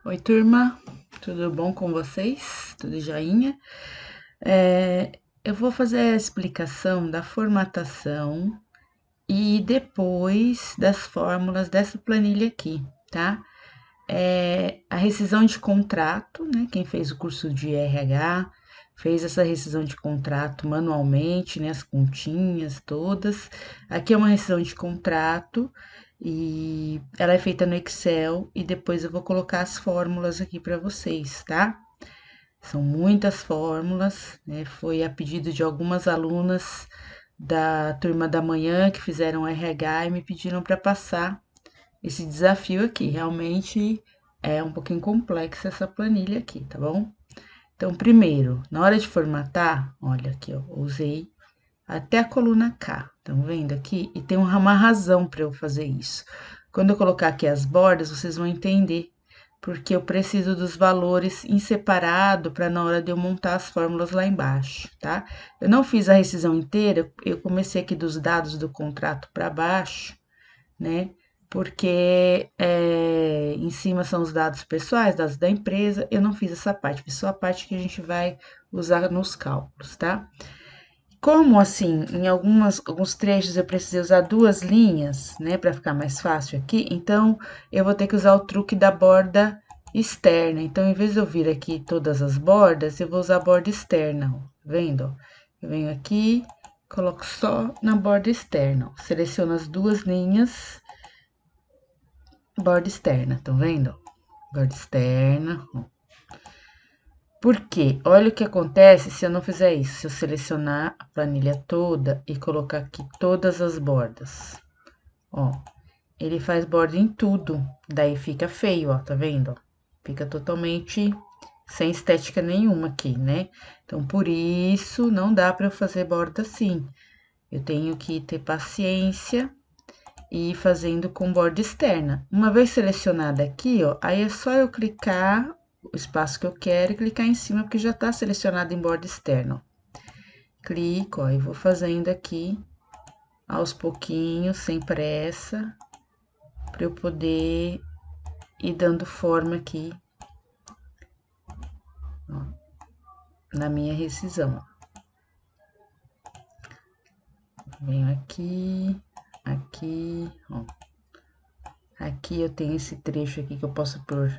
Oi, turma, tudo bom com vocês? Tudo joinha? Eu vou fazer a explicação da formatação e depois das fórmulas dessa planilha aqui, tá? A rescisão de contrato, né? Quem fez o curso de RH fez essa rescisão de contrato manualmente, né? As continhas todas. Aqui é uma rescisão de contrato e ela é feita no Excel e depois eu vou colocar as fórmulas aqui para vocês, tá? São muitas fórmulas, né? Foi a pedido de algumas alunas da turma da manhã que fizeram RH e me pediram para passar esse desafio aqui. Realmente é um pouquinho complexa essa planilha aqui, tá bom? Então, primeiro, na hora de formatar, olha aqui, ó, usei até a coluna K, estão vendo aqui? E tem uma razão para eu fazer isso. Quando eu colocar aqui as bordas, vocês vão entender, porque eu preciso dos valores em separado para na hora de eu montar as fórmulas lá embaixo, tá? Eu não fiz a rescisão inteira, eu comecei aqui dos dados do contrato para baixo, né? Porque em cima são os dados pessoais, dados da empresa. Eu não fiz essa parte, fiz só a parte que a gente vai usar nos cálculos, tá? Como assim, em alguns trechos eu precisei usar duas linhas, né, para ficar mais fácil aqui, então eu vou ter que usar o truque da borda externa. Então, em vez de eu vir aqui todas as bordas, eu vou usar a borda externa, ó, tá vendo? Eu venho aqui, coloco só na borda externa, ó, seleciono as duas linhas, borda externa, estão vendo? Borda externa, ó. Por quê? Olha o que acontece se eu não fizer isso. Se eu selecionar a planilha toda e colocar aqui todas as bordas. Ó, ele faz borda em tudo. Daí fica feio, ó, tá vendo? Fica totalmente sem estética nenhuma aqui, né? Então, por isso, não dá para eu fazer borda assim. Eu tenho que ter paciência e ir fazendo com borda externa. Uma vez selecionada aqui, ó, aí é só eu clicar o espaço que eu quero e clicar em cima, porque já está selecionado em borda externa. Clico, ó, e vou fazendo aqui aos pouquinhos, sem pressa, para eu poder ir dando forma aqui, ó, na minha rescisão. Venho aqui, aqui, ó. Aqui eu tenho esse trecho aqui que eu posso pôr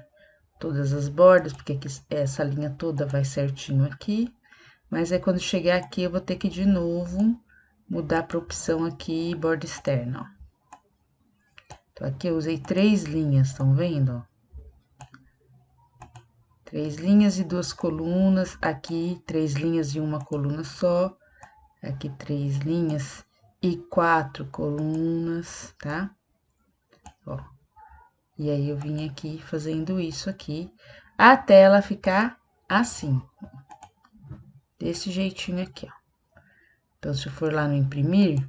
todas as bordas, porque aqui, essa linha toda vai certinho aqui. Mas aí, quando chegar aqui, eu vou ter que, de novo, mudar para opção aqui, borda externa, ó. Então, aqui eu usei 3 linhas, estão vendo? 3 linhas e 2 colunas. Aqui, 3 linhas e uma coluna só. Aqui, 3 linhas e 4 colunas, tá? Ó. E aí, eu vim aqui fazendo isso aqui, até ela ficar assim. Desse jeitinho aqui, ó. Então, se eu for lá no imprimir,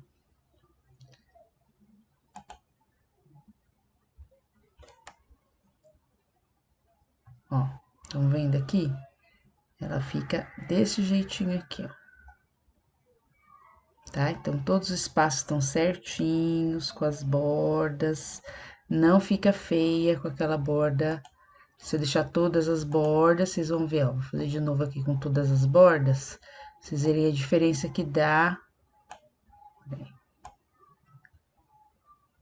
ó, estão vendo aqui? Ela fica desse jeitinho aqui, ó. Tá? Então, todos os espaços estão certinhos, com as bordas. Não fica feia com aquela borda. Se eu deixar todas as bordas, vocês vão ver, ó. Vou fazer de novo aqui com todas as bordas. Vocês verem a diferença que dá.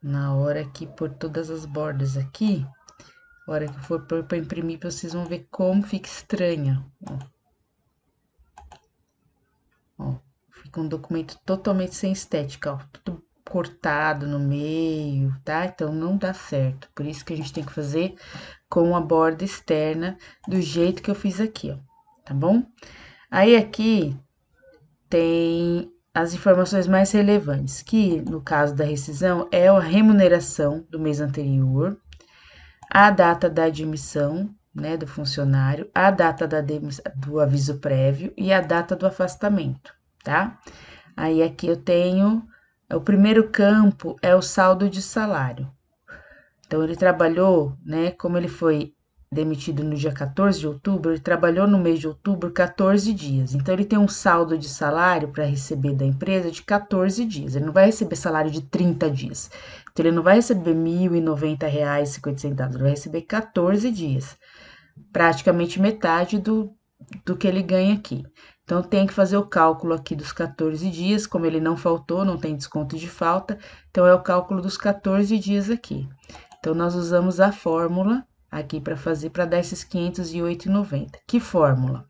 Na hora que por todas as bordas aqui, a hora que eu for pôr pra imprimir, vocês vão ver como fica estranha, ó. Ó, fica um documento totalmente sem estética, ó, tudo cortado no meio, tá? Então, não dá certo. Por isso que a gente tem que fazer com a borda externa, do jeito que eu fiz aqui, ó, tá bom? Aí, aqui tem as informações mais relevantes, que no caso da rescisão é a remuneração do mês anterior, a data da admissão, né, do funcionário, a data do aviso prévio e a data do afastamento, tá? Aí aqui eu tenho, o primeiro campo é o saldo de salário. Então, ele trabalhou, né, como ele foi demitido no dia 14 de outubro, ele trabalhou no mês de outubro 14 dias. Então, ele tem um saldo de salário para receber da empresa de 14 dias. Ele não vai receber salário de 30 dias. Então, ele não vai receber R$ 1.090,50, ele vai receber 14 dias. Praticamente metade do que ele ganha aqui. Então, tem que fazer o cálculo aqui dos 14 dias, como ele não faltou, não tem desconto de falta, então é o cálculo dos 14 dias aqui. Então, nós usamos a fórmula aqui para fazer, para dar esses 508,90. Que fórmula?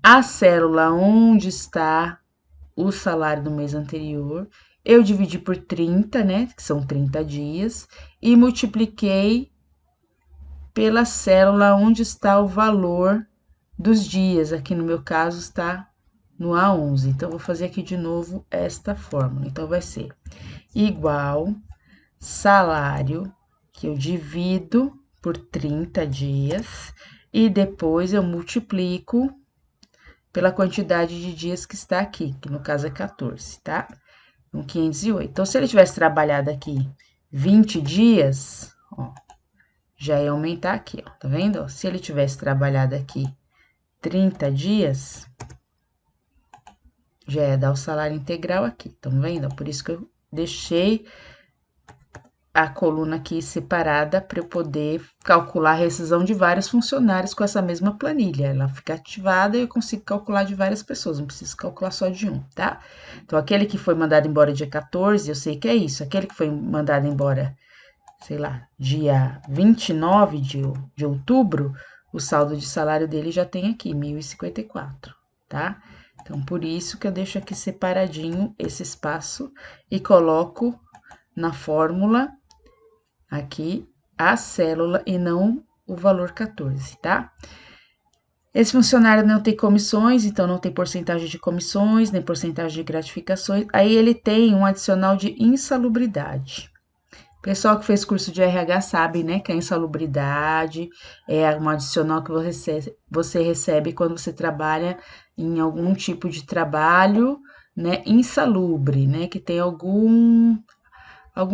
A célula onde está o salário do mês anterior, eu dividi por 30, né, que são 30 dias, e multipliquei pela célula onde está o valor dos dias. Aqui no meu caso está no A11. Então, vou fazer aqui de novo esta fórmula. Então, vai ser igual salário, que eu divido por 30 dias, e depois eu multiplico pela quantidade de dias que está aqui, que no caso é 14, tá? Então, 508. Então, se ele tivesse trabalhado aqui 20 dias, ó, já ia aumentar aqui, ó, tá vendo? Se ele tivesse trabalhado aqui 30 dias, já ia dar o salário integral aqui, estão vendo? Por isso que eu deixei a coluna aqui separada para eu poder calcular a rescisão de vários funcionários com essa mesma planilha. Ela fica ativada e eu consigo calcular de várias pessoas, não preciso calcular só de um, tá? Então, aquele que foi mandado embora dia 14, eu sei que é isso. Aquele que foi mandado embora, sei lá, dia 29 de outubro, o saldo de salário dele já tem aqui, 1.054, tá? Então, por isso que eu deixo aqui separadinho esse espaço e coloco na fórmula aqui a célula e não o valor 14, tá? Esse funcionário não tem comissões, então não tem porcentagem de comissões, nem porcentagem de gratificações. Aí ele tem um adicional de insalubridade. Pessoal que fez curso de RH sabe, né, que a insalubridade é um adicional que você recebe quando você trabalha em algum tipo de trabalho, né, insalubre, né, que tem algum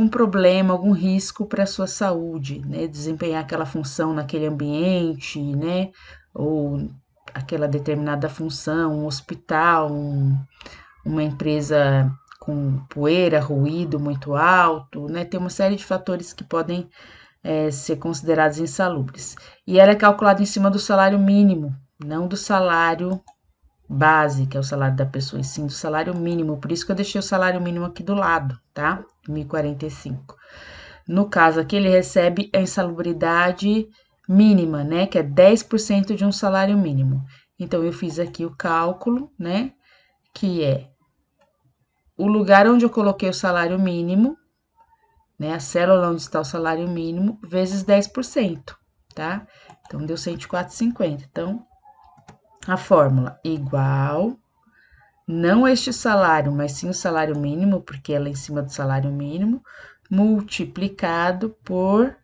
problema, algum risco para a sua saúde, né, desempenhar aquela função naquele ambiente, né, ou aquela determinada função, um hospital, uma empresa com poeira, ruído muito alto, né? Tem uma série de fatores que podem ser considerados insalubres. E ela é calculada em cima do salário mínimo, não do salário base, que é o salário da pessoa, e sim do salário mínimo. Por isso que eu deixei o salário mínimo aqui do lado, tá? 1.045. No caso aqui, ele recebe a insalubridade mínima, né? Que é 10% de um salário mínimo. Então, eu fiz aqui o cálculo, né? Que é o lugar onde eu coloquei o salário mínimo, né? A célula onde está o salário mínimo, vezes 10%, tá? Então, deu 104,50. Então, a fórmula igual, não este salário, mas sim o salário mínimo, porque ela é em cima do salário mínimo, multiplicado por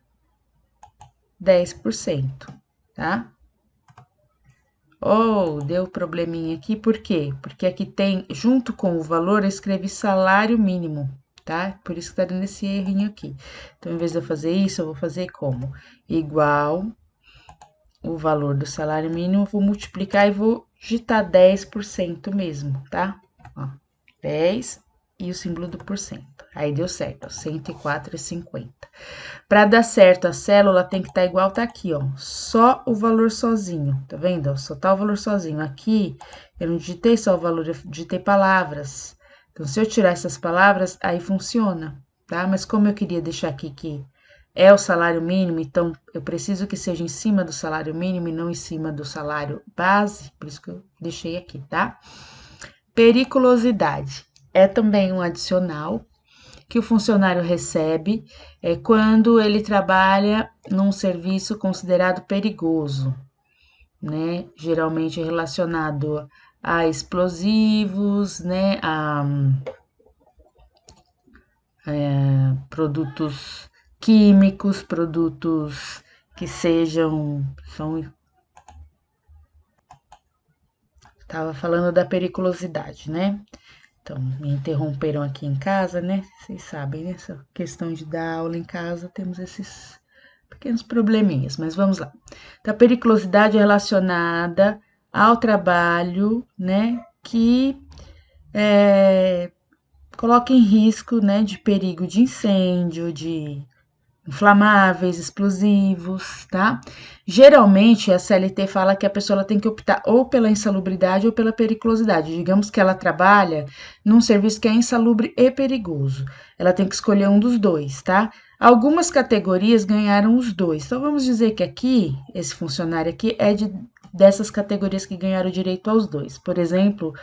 10%, tá? Oh, deu probleminha aqui, por quê? Porque aqui tem, junto com o valor, eu escrevi salário mínimo, tá? Por isso que tá dando esse errinho aqui. Então, em vez de eu fazer isso, eu vou fazer como? Igual o valor do salário mínimo, vou multiplicar e vou digitar 10% mesmo, tá? Ó, 10 e o símbolo do porcento. Aí deu certo, ó, 104,50. Para dar certo, a célula tem que estar igual, tá aqui, ó, só o valor sozinho, tá vendo? Ó, só tá o valor sozinho. Aqui, eu não digitei só o valor, eu digitei palavras. Então, se eu tirar essas palavras, aí funciona, tá? Mas como eu queria deixar aqui que é o salário mínimo, então eu preciso que seja em cima do salário mínimo e não em cima do salário base, por isso que eu deixei aqui, tá? Periculosidade é também um adicional que o funcionário recebe quando ele trabalha num serviço considerado perigoso, né? Geralmente relacionado a explosivos, né? A produtos químicos, produtos que Estava falando da periculosidade, né? Então, me interromperam aqui em casa, né? Vocês sabem, né? Essa questão de dar aula em casa, temos esses pequenos probleminhas, mas vamos lá. Então, a periculosidade é relacionada ao trabalho, né? Que coloca em risco, né, de perigo de incêndio, de inflamáveis, explosivos, tá? Geralmente a CLT fala que a pessoa ela tem que optar ou pela insalubridade ou pela periculosidade. Digamos que ela trabalha num serviço que é insalubre e perigoso. Ela tem que escolher um dos dois, tá? Algumas categorias ganharam os dois. Então vamos dizer que aqui, esse funcionário aqui é dessas categorias que ganharam direito aos dois. Por exemplo,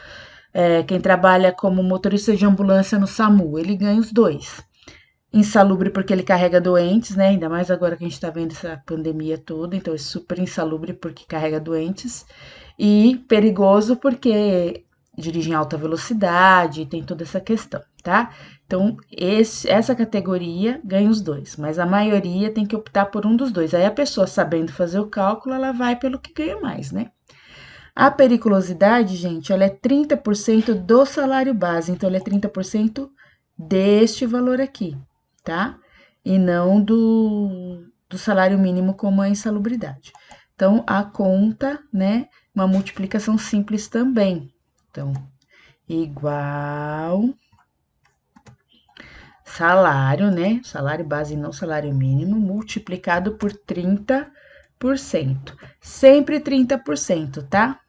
quem trabalha como motorista de ambulância no SAMU, ele ganha os dois. Insalubre porque ele carrega doentes, né? Ainda mais agora que a gente tá vendo essa pandemia toda, então é super insalubre porque carrega doentes. E perigoso porque dirige em alta velocidade, tem toda essa questão, tá? Então, essa categoria ganha os dois, mas a maioria tem que optar por um dos dois. Aí a pessoa, sabendo fazer o cálculo, ela vai pelo que ganha mais, né? A periculosidade, gente, ela é 30% do salário base, então ela é 30% deste valor aqui, tá? E não do salário mínimo como a insalubridade. Então, a conta, né, uma multiplicação simples também. Então, igual salário, né, salário base e não salário mínimo, multiplicado por 30%. Sempre 30%, tá?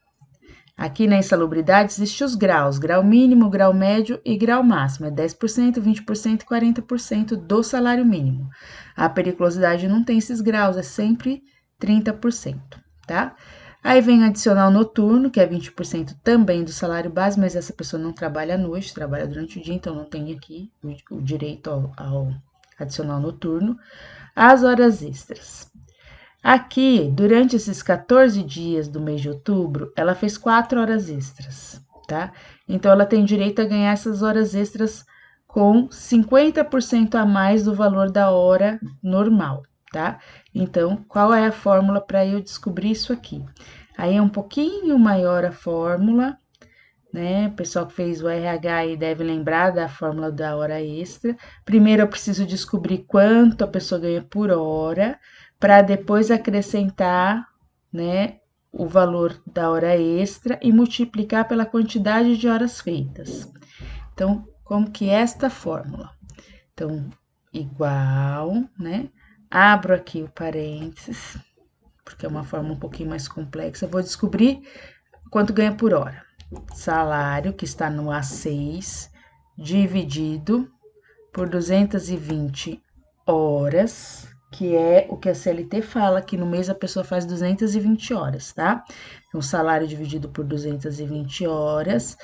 Aqui na insalubridade existem os graus, grau mínimo, grau médio e grau máximo. É 10%, 20% e 40% do salário mínimo. A periculosidade não tem esses graus, é sempre 30%, tá? Aí vem o adicional noturno, que é 20% também do salário base, mas essa pessoa não trabalha à noite, trabalha durante o dia, então não tem aqui o direito ao adicional noturno. As horas extras. Aqui, durante esses 14 dias do mês de outubro, ela fez 4 horas extras, tá? Então, ela tem direito a ganhar essas horas extras com 50% a mais do valor da hora normal, tá? Então, qual é a fórmula para eu descobrir isso aqui? Aí é um pouquinho maior a fórmula, né? O pessoal que fez o RH aí deve lembrar da fórmula da hora extra. Primeiro, eu preciso descobrir quanto a pessoa ganha por hora, para depois acrescentar, né, o valor da hora extra e multiplicar pela quantidade de horas feitas. Então, como que é esta fórmula? Então, igual, né? Abro aqui o parênteses, porque é uma forma um pouquinho mais complexa. Eu vou descobrir quanto ganha por hora. Salário, que está no A6, dividido por 220 horas, que é o que a CLT fala, que no mês a pessoa faz 220 horas, tá? Então, salário dividido por 220 horas,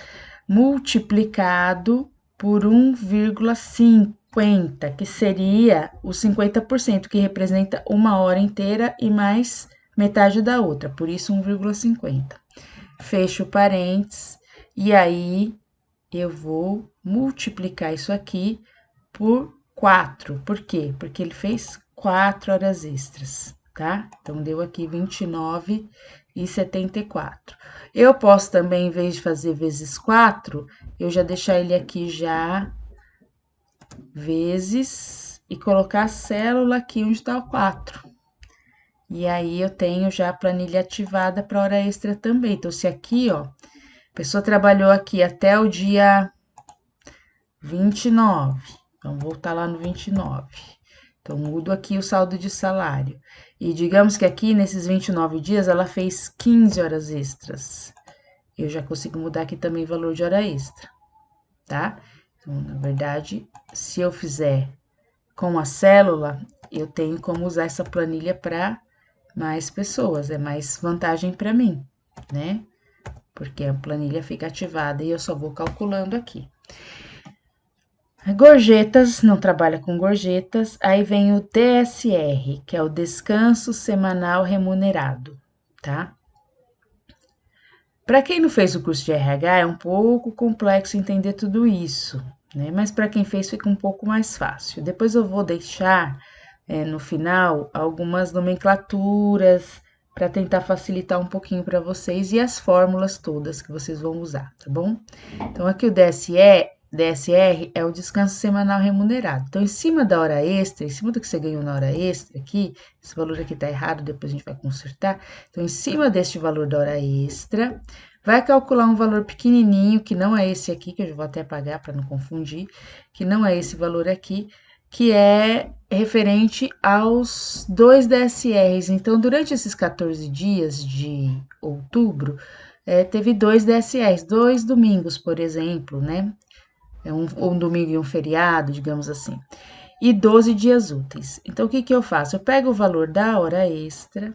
multiplicado por 1,50, que seria os 50%, que representa uma hora inteira e mais metade da outra, por isso 1,50. Fecho parênteses, e aí eu vou multiplicar isso aqui por 4. Por quê? Porque ele fez 4 horas extras, tá? Então, deu aqui 29,74. Eu posso também, em vez de fazer vezes 4, eu já deixar ele aqui já vezes e colocar a célula aqui onde está o 4. E aí, eu tenho já a planilha ativada para hora extra também. Então, se aqui, ó, a pessoa trabalhou aqui até o dia 29. Então, vou voltar lá no 29. Então, mudo aqui o saldo de salário. E digamos que aqui, nesses 29 dias, ela fez 15 horas extras. Eu já consigo mudar aqui também o valor de hora extra, tá? Então, na verdade, se eu fizer com a célula, eu tenho como usar essa planilha para mais pessoas. É mais vantagem para mim, né? Porque a planilha fica ativada e eu só vou calculando aqui. Gorjetas, não trabalha com gorjetas. Aí vem o DSR, que é o descanso semanal remunerado, tá? Para quem não fez o curso de RH, é um pouco complexo entender tudo isso, né? Mas para quem fez, fica um pouco mais fácil. Depois eu vou deixar no final algumas nomenclaturas para tentar facilitar um pouquinho para vocês e as fórmulas todas que vocês vão usar, tá bom? Então, aqui o DSE DSR é o descanso semanal remunerado. Então, em cima da hora extra, em cima do que você ganhou na hora extra aqui, esse valor aqui tá errado, depois a gente vai consertar. Então, em cima deste valor da hora extra, vai calcular um valor pequenininho, que não é esse aqui, que eu já vou até apagar para não confundir, que não é esse valor aqui, que é referente aos 2 DSRs. Então, durante esses 14 dias de outubro, teve 2 DSRs, 2 domingos, por exemplo, né? Um domingo e um feriado, digamos assim. E 12 dias úteis. Então, o que eu faço? Eu pego o valor da hora extra,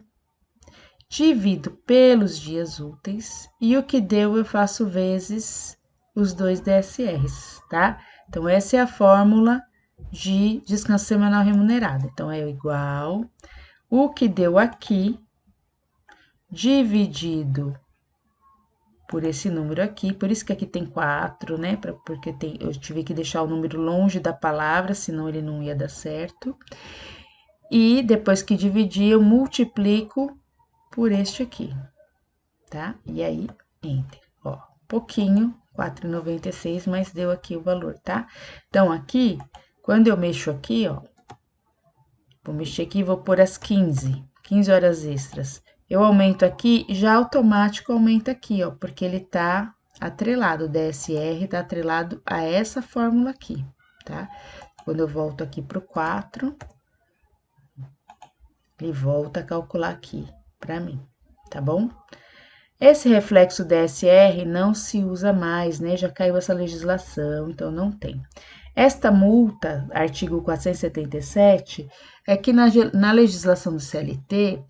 divido pelos dias úteis, e o que deu eu faço vezes os 2 DSRs, tá? Então, essa é a fórmula de descanso semanal remunerado. Então, é igual o que deu aqui, dividido por esse número aqui, por isso que aqui tem 4, né? Porque eu tive que deixar o número longe da palavra, senão ele não ia dar certo. E depois que dividir, eu multiplico por este aqui, tá? E aí, enter. Ó, pouquinho, 4,96, mas deu aqui o valor, tá? Então, aqui, quando eu mexo aqui, ó, vou mexer aqui e vou pôr as 15 horas extras. Eu aumento aqui, já automático aumenta aqui, ó, porque ele tá atrelado, o DSR tá atrelado a essa fórmula aqui, tá? Quando eu volto aqui pro 4, ele volta a calcular aqui para mim, tá bom? Esse reflexo DSR não se usa mais, né? Já caiu essa legislação, então não tem. Esta multa, artigo 477, é que na legislação do CLT,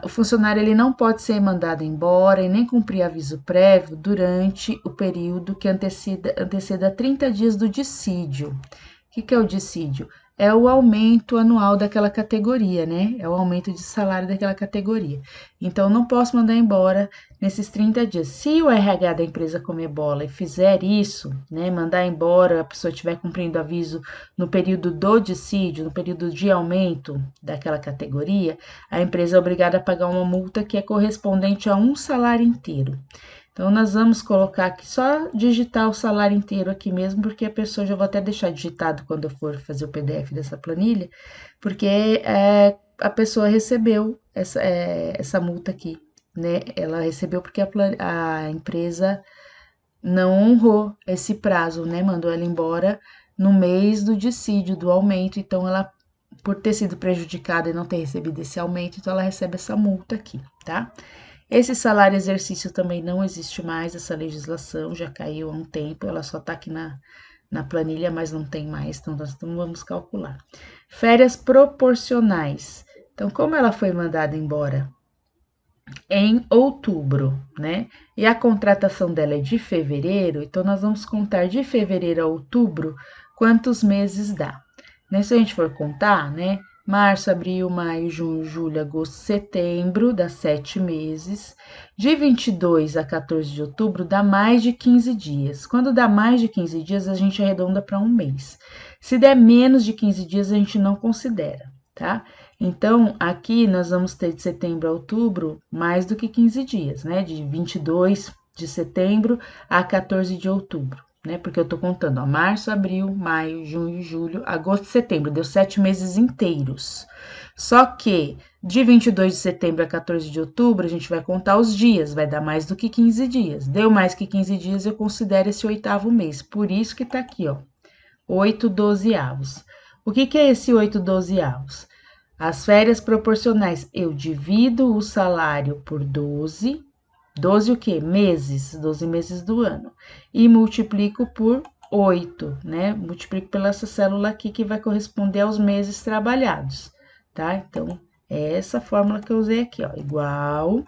o funcionário ele não pode ser mandado embora e nem cumprir aviso prévio durante o período que anteceda 30 dias do dissídio. O que é o dissídio? É o aumento anual daquela categoria, né? É o aumento de salário daquela categoria. Então, não posso mandar embora nesses 30 dias. Se o RH da empresa comer bola e fizer isso, né? Mandar embora, a pessoa estiver cumprindo aviso no período do dissídio, no período de aumento daquela categoria, a empresa é obrigada a pagar uma multa que é correspondente a um salário inteiro. Então, nós vamos colocar aqui, só digitar o salário inteiro aqui mesmo, porque a pessoa, já vou até deixar digitado quando eu for fazer o PDF dessa planilha, porque a pessoa recebeu essa multa aqui, né? Ela recebeu porque a empresa não honrou esse prazo, né? Mandou ela embora no mês do dissídio, do aumento, então ela, por ter sido prejudicada e não ter recebido esse aumento, então ela recebe essa multa aqui, tá? Esse salário exercício também não existe mais, essa legislação já caiu há um tempo, ela só está aqui na planilha, mas não tem mais, então nós não vamos calcular. Férias proporcionais. Então, como ela foi mandada embora em outubro, né? E a contratação dela é de fevereiro, então nós vamos contar de fevereiro a outubro quantos meses dá. Né? Se a gente for contar, né? Março, abril, maio, junho, julho, agosto, setembro, dá 7 meses. De 22 a 14 de outubro, dá mais de 15 dias. Quando dá mais de 15 dias, a gente arredonda para um mês. Se der menos de 15 dias, a gente não considera, tá? Então, aqui nós vamos ter de setembro a outubro mais do que 15 dias, né? De 22 de setembro a 14 de outubro. Né? Porque eu tô contando, ó, março, abril, maio, junho, julho, agosto, setembro, deu 7 meses inteiros. Só que de 22 de setembro a 14 de outubro, a gente vai contar os dias, vai dar mais do que 15 dias. Deu mais que 15 dias, eu considero esse 8º mês. Por isso que tá aqui, ó, 8/12. O que é esse 8/12? As férias proporcionais, eu divido o salário por 12 o quê? Meses, 12 meses do ano. E multiplico por 8, né? Multiplico pela essa célula aqui, que vai corresponder aos meses trabalhados, tá? Então, é essa fórmula que eu usei aqui, ó. Igual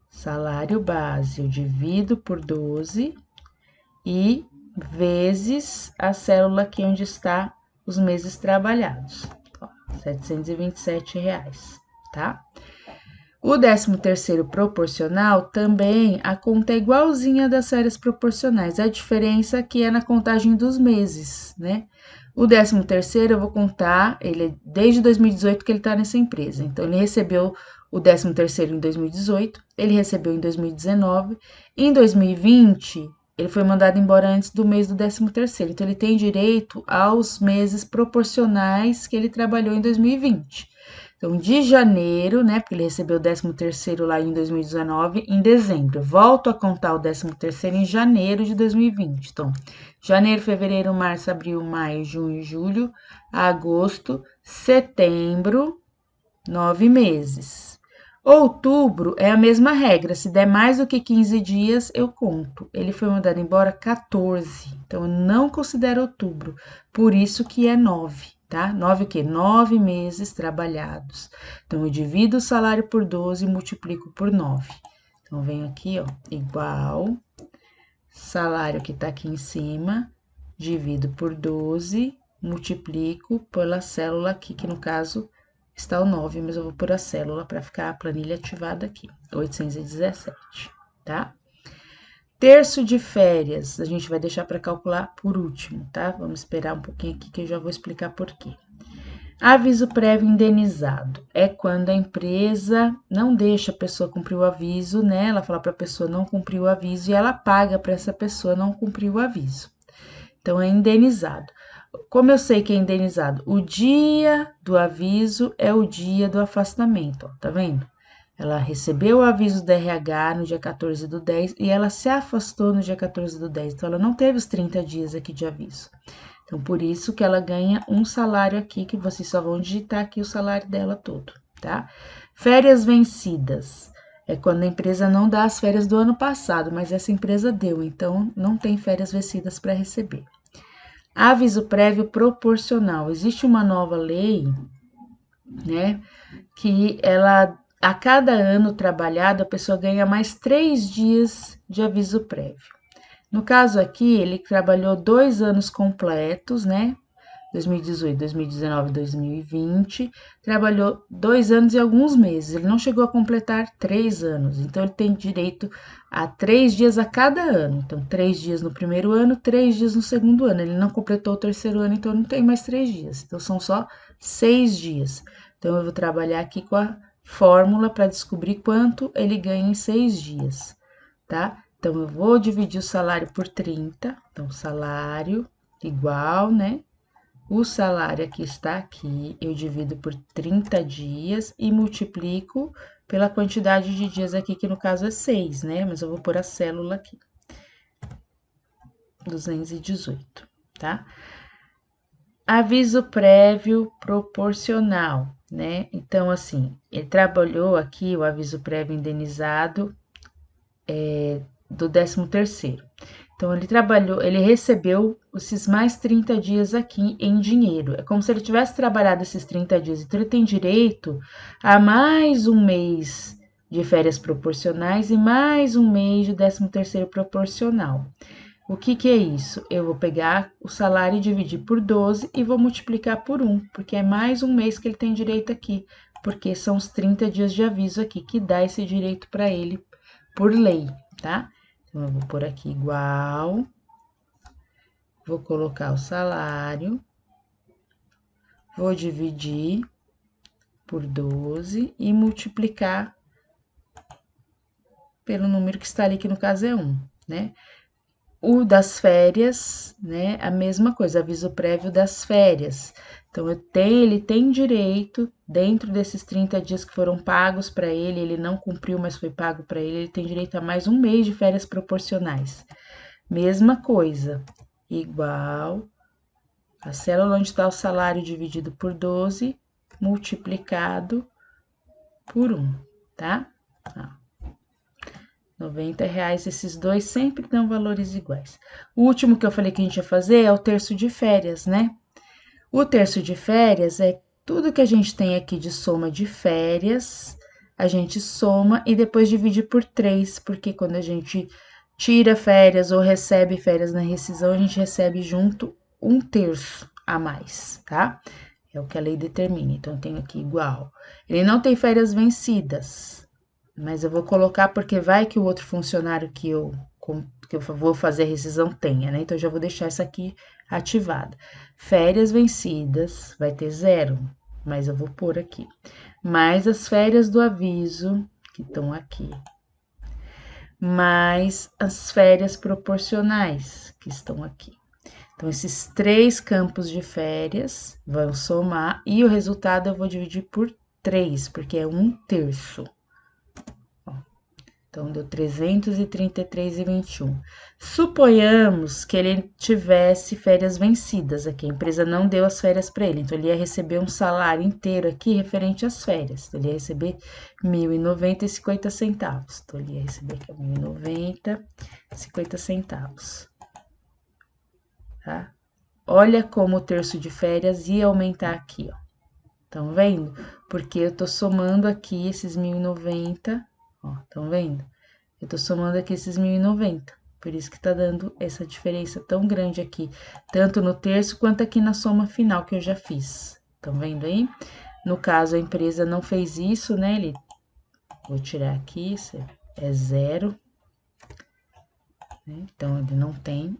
salário base, eu divido por 12 e vezes a célula aqui onde está os meses trabalhados. Ó, R$727, tá? O 13º proporcional também, a conta é igualzinha das férias proporcionais, a diferença aqui é na contagem dos meses, né? O 13º eu vou contar, ele é desde 2018 que ele tá nessa empresa, então ele recebeu o 13º em 2018, ele recebeu em 2019, em 2020 ele foi mandado embora antes do mês do 13º. Então, ele tem direito aos meses proporcionais que ele trabalhou em 2020. Então, de janeiro, né, porque ele recebeu o 13º lá em 2019, em dezembro. Volto a contar o 13º em janeiro de 2020. Então, janeiro, fevereiro, março, abril, maio, junho, julho, agosto, setembro, 9 meses. Outubro é a mesma regra, se der mais do que 15 dias, eu conto. Ele foi mandado embora 14, então eu não considero outubro, por isso que é 9, tá? 9 o quê? 9 meses trabalhados. Então, eu divido o salário por 12 e multiplico por 9. Então, venho aqui, ó, igual, salário que tá aqui em cima, divido por 12, multiplico pela célula aqui, que no caso está o 9, mas eu vou pôr a célula para ficar a planilha ativada aqui, 817, tá? Terço de férias, a gente vai deixar para calcular por último, tá? Vamos esperar um pouquinho aqui que eu já vou explicar por quê. Aviso prévio indenizado é quando a empresa não deixa a pessoa cumprir o aviso, né? Ela fala para a pessoa não cumprir o aviso e ela paga para essa pessoa não cumprir o aviso. Então, é indenizado. Como eu sei que é indenizado? O dia do aviso é o dia do afastamento, ó, tá vendo? Ela recebeu o aviso do RH no dia 14 do 10 e ela se afastou no dia 14 do 10. Então, ela não teve os 30 dias aqui de aviso. Então, por isso que ela ganha um salário aqui, que vocês só vão digitar aqui o salário dela todo, tá? Férias vencidas. É quando a empresa não dá as férias do ano passado, mas essa empresa deu, então não tem férias vencidas para receber. Aviso prévio proporcional. Existe uma nova lei, né, que ela, a cada ano trabalhado, a pessoa ganha mais 3 dias de aviso prévio. No caso aqui, ele trabalhou 2 anos completos, né, 2018, 2019, 2020, trabalhou 2 anos e alguns meses. Ele não chegou a completar 3 anos, então ele tem direito a 3 dias a cada ano. Então, 3 dias no primeiro ano, 3 dias no segundo ano. Ele não completou o terceiro ano, então não tem mais 3 dias. Então, são só 6 dias. Então, eu vou trabalhar aqui com a fórmula para descobrir quanto ele ganha em 6 dias, tá? Então, eu vou dividir o salário por 30. Então, salário igual, né? O salário aqui está aqui, eu divido por 30 dias e multiplico pela quantidade de dias aqui, que no caso é 6, né? Mas eu vou pôr a célula aqui. 218, tá? Aviso prévio proporcional, né? Então, assim, ele trabalhou aqui o aviso prévio indenizado do 13º. Então, ele trabalhou, ele recebeu esses mais 30 dias aqui em dinheiro. É como se ele tivesse trabalhado esses 30 dias. Então, ele tem direito a mais um mês de férias proporcionais e mais um mês de 13º proporcional. O que é isso? Eu vou pegar o salário e dividir por 12 e vou multiplicar por 1, porque é mais um mês que ele tem direito aqui, porque são os 30 dias de aviso aqui que dá esse direito para ele por lei, tá? Então, eu vou pôr aqui igual, vou colocar o salário, vou dividir por 12 e multiplicar pelo número que está ali, que no caso é 1, né? O das férias, né? A mesma coisa, aviso prévio das férias. Então, ele tem direito, dentro desses 30 dias que foram pagos para ele não cumpriu, mas foi pago para ele tem direito a mais um mês de férias proporcionais. Mesma coisa, igual a célula onde está o salário dividido por 12, multiplicado por 1, tá? R$90, esses dois sempre dão valores iguais. O último que eu falei que a gente ia fazer é o terço de férias, né? O terço de férias é tudo que a gente tem aqui de soma de férias, a gente soma e depois divide por 3, porque quando a gente tira férias ou recebe férias na rescisão, a gente recebe junto 1/3 a mais, tá? É o que a lei determina. Então, eu tenho aqui igual. Ele não tem férias vencidas, mas eu vou colocar porque vai que o outro funcionário que eu vou fazer a rescisão tenha, né? Então, eu já vou deixar essa aqui ativada. Férias vencidas vai ter 0, mas eu vou pôr aqui. Mais as férias do aviso, que estão aqui. mais as férias proporcionais que estão aqui. Então, esses 3 campos de férias vão somar e o resultado eu vou dividir por 3, porque é 1/3. Então, deu 333,21. Suponhamos que ele tivesse férias vencidas aqui, a empresa não deu as férias para ele, então ele ia receber um salário inteiro aqui referente às férias. Então, ele ia receber R$ 1.090,50. Então, ele ia receber aqui R$ 1.090,50. Tá? Olha como o terço de férias ia aumentar aqui, ó. Estão vendo? Porque eu tô somando aqui esses 1.090, ó, estão vendo? Eu tô somando aqui esses 1.090, por isso que tá dando essa diferença tão grande aqui, tanto no terço quanto aqui na soma final que eu já fiz. Estão vendo aí? No caso, a empresa não fez isso, né? Vou tirar aqui, isso é 0, né? Então, ele não tem.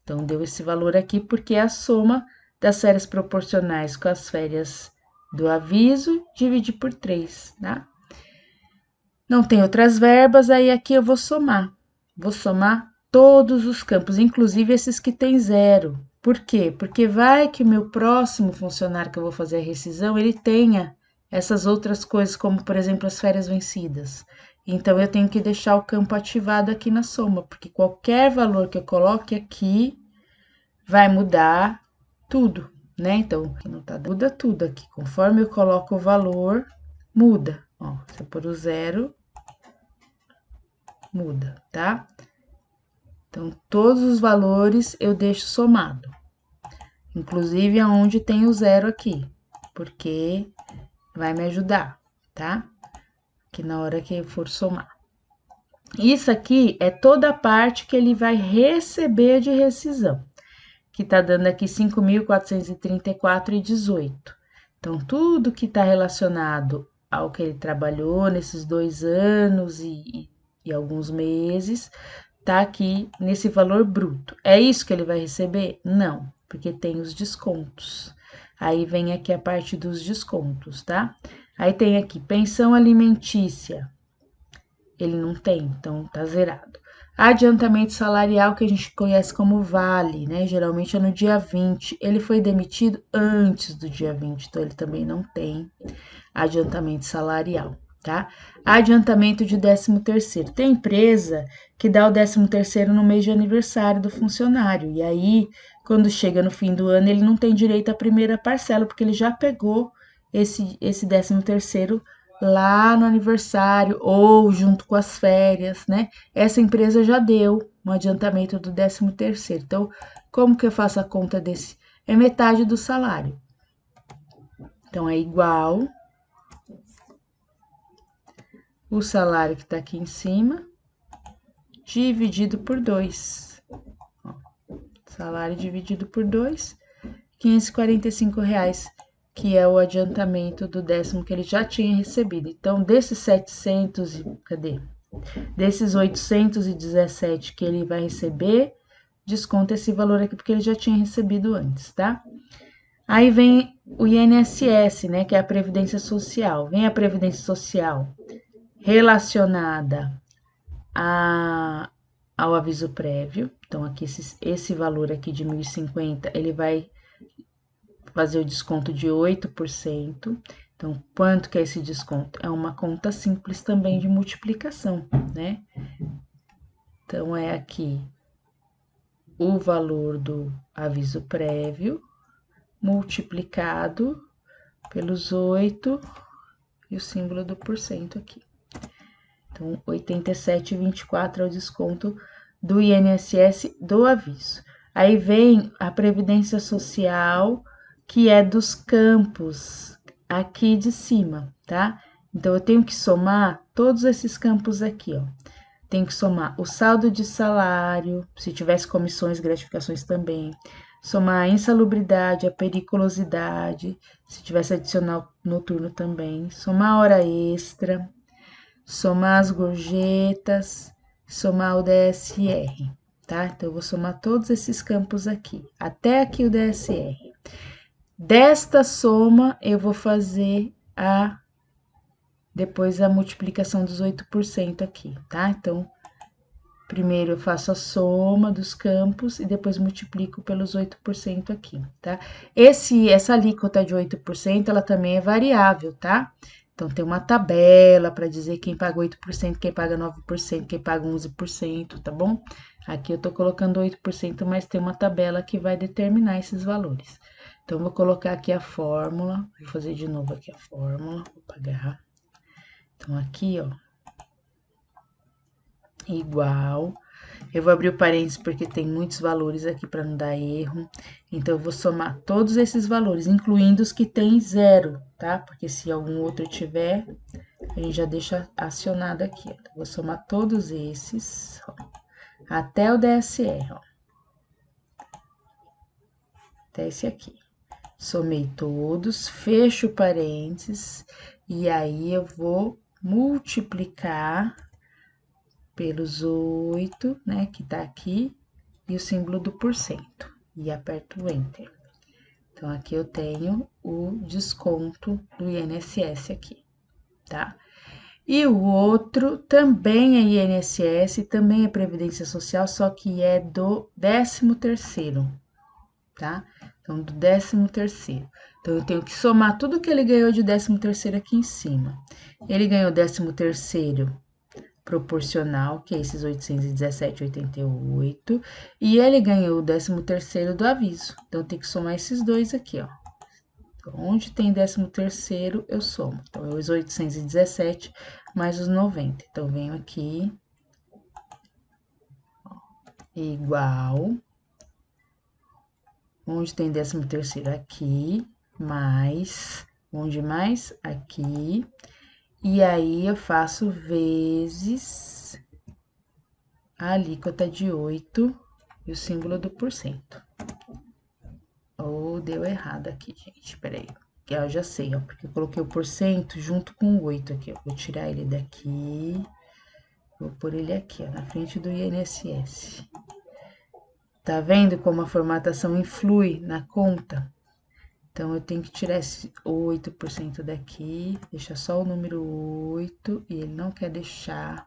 Então, deu esse valor aqui porque é a soma das férias proporcionais com as férias do aviso, dividir por 3, tá? Não tem outras verbas, aí aqui eu vou somar. Vou somar todos os campos, inclusive esses que tem 0. Por quê? Porque vai que o meu próximo funcionário que eu vou fazer a rescisão, ele tenha essas outras coisas, como, por exemplo, as férias vencidas. Então, eu tenho que deixar o campo ativado aqui na soma, porque qualquer valor que eu coloque aqui vai mudar tudo, né? Então, muda tudo aqui. Conforme eu coloco o valor, muda. Ó, se eu pôr o 0, muda, tá? Então, todos os valores eu deixo somado, inclusive aonde tem o 0 aqui, porque vai me ajudar, tá? Que na hora que eu for somar. Isso aqui é toda a parte que ele vai receber de rescisão, que tá dando aqui 5.434,18. Então, tudo que tá relacionado ao que ele trabalhou nesses 2 anos e alguns meses, tá aqui nesse valor bruto. É isso que ele vai receber? Não, porque tem os descontos. Aí vem aqui a parte dos descontos, tá? Aí tem aqui pensão alimentícia. Ele não tem, então tá zerado. Adiantamento salarial, que a gente conhece como vale, né? Geralmente é no dia 20. Ele foi demitido antes do dia 20, então ele também não tem adiantamento salarial, tá? Adiantamento de 13º. Tem empresa que dá o 13º no mês de aniversário do funcionário, e aí, quando chega no fim do ano, ele não tem direito à primeira parcela, porque ele já pegou esse 13º lá no aniversário ou junto com as férias, né? Essa empresa já deu um adiantamento do 13º. Então, como que eu faço a conta desse? É metade do salário. Então, é igual o salário que tá aqui em cima, dividido por 2. Salário dividido por 2, R$545, que é o adiantamento do 10º que ele já tinha recebido. Então, desses 700, cadê? Desses 817 que ele vai receber, desconta esse valor aqui, porque ele já tinha recebido antes, tá? Aí vem o INSS, né, que é a Previdência Social. Vem a Previdência Social relacionada ao aviso prévio. Então, aqui esse valor aqui de 1.050, ele vai fazer o desconto de 8%. Então, quanto que é esse desconto? É uma conta simples também de multiplicação, né? Então, é aqui o valor do aviso prévio multiplicado pelos 8 e o símbolo do porcento aqui. Então, 87,24 é o desconto do INSS do aviso. Aí vem a Previdência Social, que é dos campos aqui de cima, tá? Então, eu tenho que somar todos esses campos aqui, ó. Tenho que somar o saldo de salário, se tivesse comissões, gratificações também. Somar a insalubridade, a periculosidade, se tivesse adicional noturno também. Somar a hora extra, somar as gorjetas, somar o DSR, tá? Então, eu vou somar todos esses campos aqui, até aqui o DSR. Desta soma, eu vou fazer depois a multiplicação dos 8% aqui, tá? Então, Primeiro eu faço a soma dos campos e depois multiplico pelos 8% aqui, tá? Essa alíquota de 8%, ela também é variável, tá? Então, tem uma tabela para dizer quem paga 8%, quem paga 9%, quem paga 11%, tá bom? Aqui eu tô colocando 8%, mas tem uma tabela que vai determinar esses valores. Então, vou colocar aqui a fórmula, vou fazer de novo aqui a fórmula, vou apagar. Então, aqui, ó, igual. Eu vou abrir o parênteses porque tem muitos valores aqui para não dar erro. Então, eu vou somar todos esses valores, incluindo os que tem zero, tá? Porque se algum outro tiver, a gente já deixa acionado aqui. Ó. Então, vou somar todos esses, ó, até o DSR, ó. Até esse aqui. Somei todos, fecho o parênteses, e aí eu vou multiplicar pelos 8, né, que tá aqui, e o símbolo do porcento, e aperto o Enter. Então, aqui eu tenho o desconto do INSS aqui, tá? E o outro também é INSS, também é Previdência Social, só que é do 13º, tá? Então, do 13º. Então, eu tenho que somar tudo que ele ganhou de 13º aqui em cima. Ele ganhou 13º proporcional, que é esses 817,88, e ele ganhou o 13º do aviso. Então, tem que somar esses dois aqui, ó. Onde tem 13º, eu somo. Então, é os 817 mais os 90. Então, venho aqui, ó, igual. Onde tem 13º aqui, mais. Onde mais? Aqui. E aí, eu faço vezes a alíquota de 8 e o símbolo do porcento. Ou deu errado aqui, gente, peraí. Que eu já sei, ó, porque eu coloquei o porcento junto com o 8 aqui, ó. Vou tirar ele daqui, vou pôr ele aqui, ó, na frente do INSS. Tá vendo como a formatação influi na conta? Então, eu tenho que tirar esse 8% daqui, deixar só o número 8, e ele não quer deixar.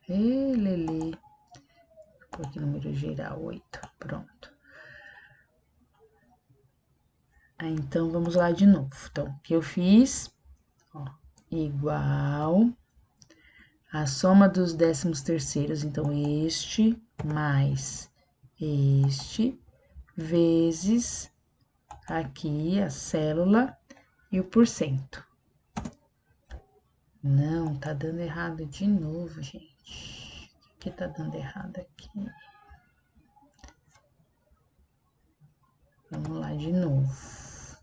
Lelê. Vou pôr aqui o número geral, 8, pronto. Aí, então, vamos lá de novo. Então, o que eu fiz, ó, igual a soma dos 13º, então, este mais este, vezes aqui a célula e o porcento. Não, tá dando errado de novo, gente. O que tá dando errado aqui? Vamos lá de novo.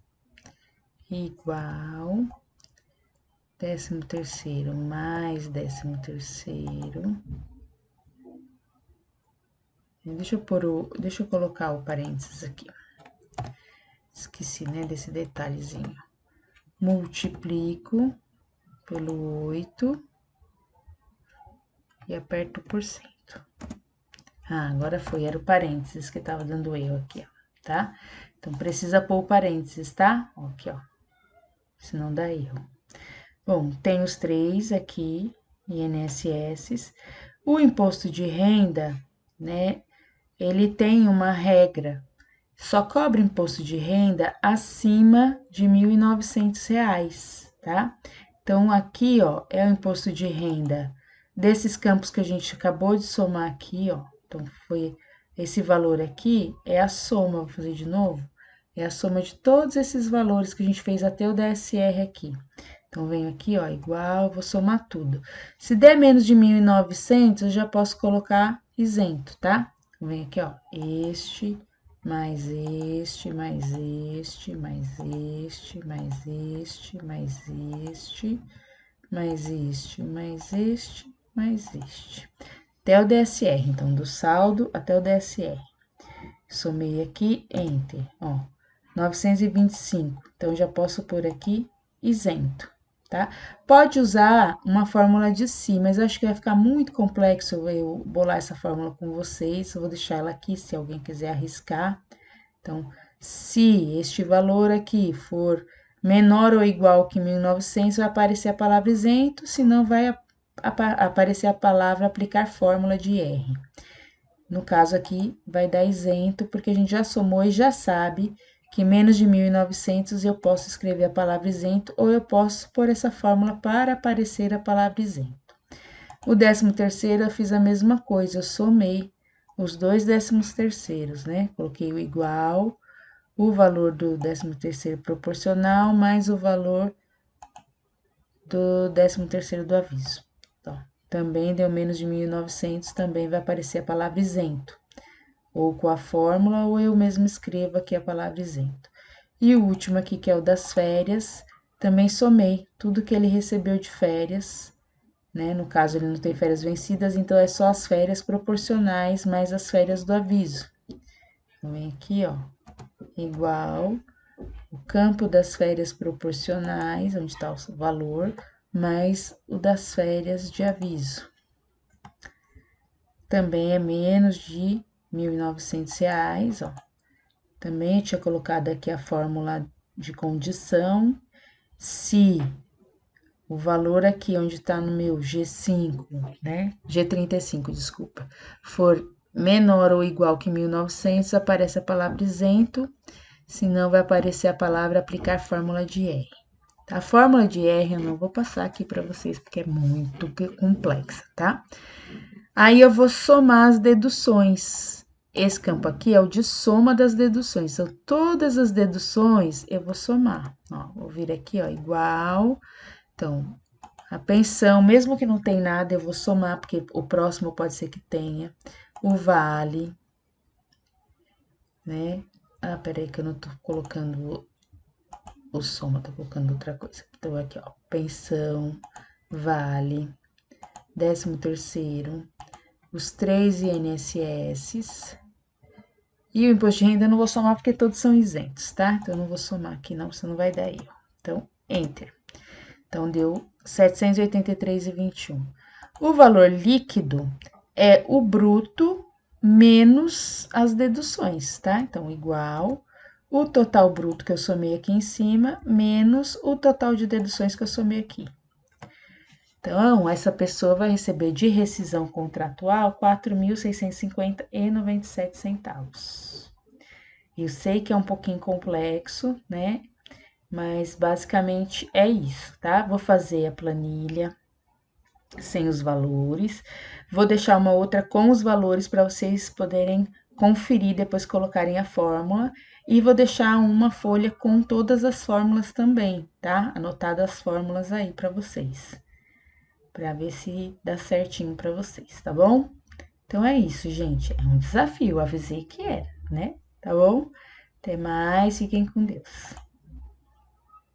Igual 13º mais 13º. Deixa eu colocar o parênteses aqui. Esqueci, né, desse detalhezinho. Multiplico pelo 8 e aperto o porcento. Ah, agora foi, era o parênteses que tava dando erro aqui, ó, tá? Então, precisa pôr o parênteses, tá? Ó, aqui, ó, senão dá erro. Bom, tem os 3 aqui, INSS. O imposto de renda, né, ele tem uma regra. Só cobra imposto de renda acima de R$ 1.900, tá? Então, aqui, ó, é o imposto de renda desses campos que a gente acabou de somar aqui, ó. Então, foi esse valor aqui, é a soma, vou fazer de novo, é a soma de todos esses valores que a gente fez até o DSR aqui. Então, venho aqui, ó, igual, vou somar tudo. Se der menos de 1.900, eu já posso colocar isento, tá? Então, venho aqui, ó, este, mais este, mais este, mais este, mais este, mais este, mais este, mais este, mais este. Até o DSR, então, do saldo até o DSR. Somei aqui, Enter, ó, 925. Então, já posso pôr aqui isento, tá? Pode usar uma fórmula de si, mas eu acho que vai ficar muito complexo eu bolar essa fórmula com vocês. Eu vou deixar ela aqui, se alguém quiser arriscar. Então, se este valor aqui for menor ou igual que 1.900, vai aparecer a palavra isento, senão vai aparecer a palavra aplicar fórmula de R. No caso aqui, vai dar isento, porque a gente já somou e já sabe que menos de 1.900 eu posso escrever a palavra isento, ou eu posso pôr essa fórmula para aparecer a palavra isento. O 13º eu fiz a mesma coisa, eu somei os dois 13º, né? Coloquei o igual, o valor do 13º proporcional, mais o valor do 13º do aviso. Então, também deu menos de 1.900, também vai aparecer a palavra isento. Ou com a fórmula, ou eu mesmo escrevo aqui a palavra isento. E o último aqui, que é o das férias, também somei tudo que ele recebeu de férias, né? No caso, ele não tem férias vencidas, então é só as férias proporcionais mais as férias do aviso. Então, vem aqui, ó, igual o campo das férias proporcionais, onde está o valor, mais o das férias de aviso. Também é menos de R$1.900, ó. Também eu tinha colocado aqui a fórmula de condição. Se o valor aqui onde está no meu G5, né? G35, desculpa, for menor ou igual que 1.900, aparece a palavra isento, senão vai aparecer a palavra aplicar fórmula de R. A fórmula de R eu não vou passar aqui para vocês, porque é muito complexa, tá? Aí eu vou somar as deduções. Esse campo aqui é o de soma das deduções. Então, todas as deduções eu vou somar. Ó, vou vir aqui, ó, igual. Então, a pensão, mesmo que não tem nada, eu vou somar, porque o próximo pode ser que tenha. O vale, né? Ah, peraí que eu não tô colocando o soma, tô colocando outra coisa. Então, aqui, ó, pensão, vale, 13º, os 3 INSS e o imposto de renda eu não vou somar porque todos são isentos, tá? Então, eu não vou somar aqui não, senão vai dar erro. Então, Enter. Então, deu 783,21. O valor líquido é o bruto menos as deduções, tá? Então, igual o total bruto que eu somei aqui em cima, menos o total de deduções que eu somei aqui. Então, essa pessoa vai receber de rescisão contratual R$ 4.650,97. Eu sei que é um pouquinho complexo, né? Mas basicamente é isso, tá? Vou fazer a planilha sem os valores. Vou deixar uma outra com os valores para vocês poderem conferir depois colocarem a fórmula. E vou deixar uma folha com todas as fórmulas também, tá? Anotadas as fórmulas aí para vocês. Para ver se dá certinho para vocês, tá bom? Então é isso, gente. É um desafio, avisei que era, né? Tá bom? Até mais, fiquem com Deus.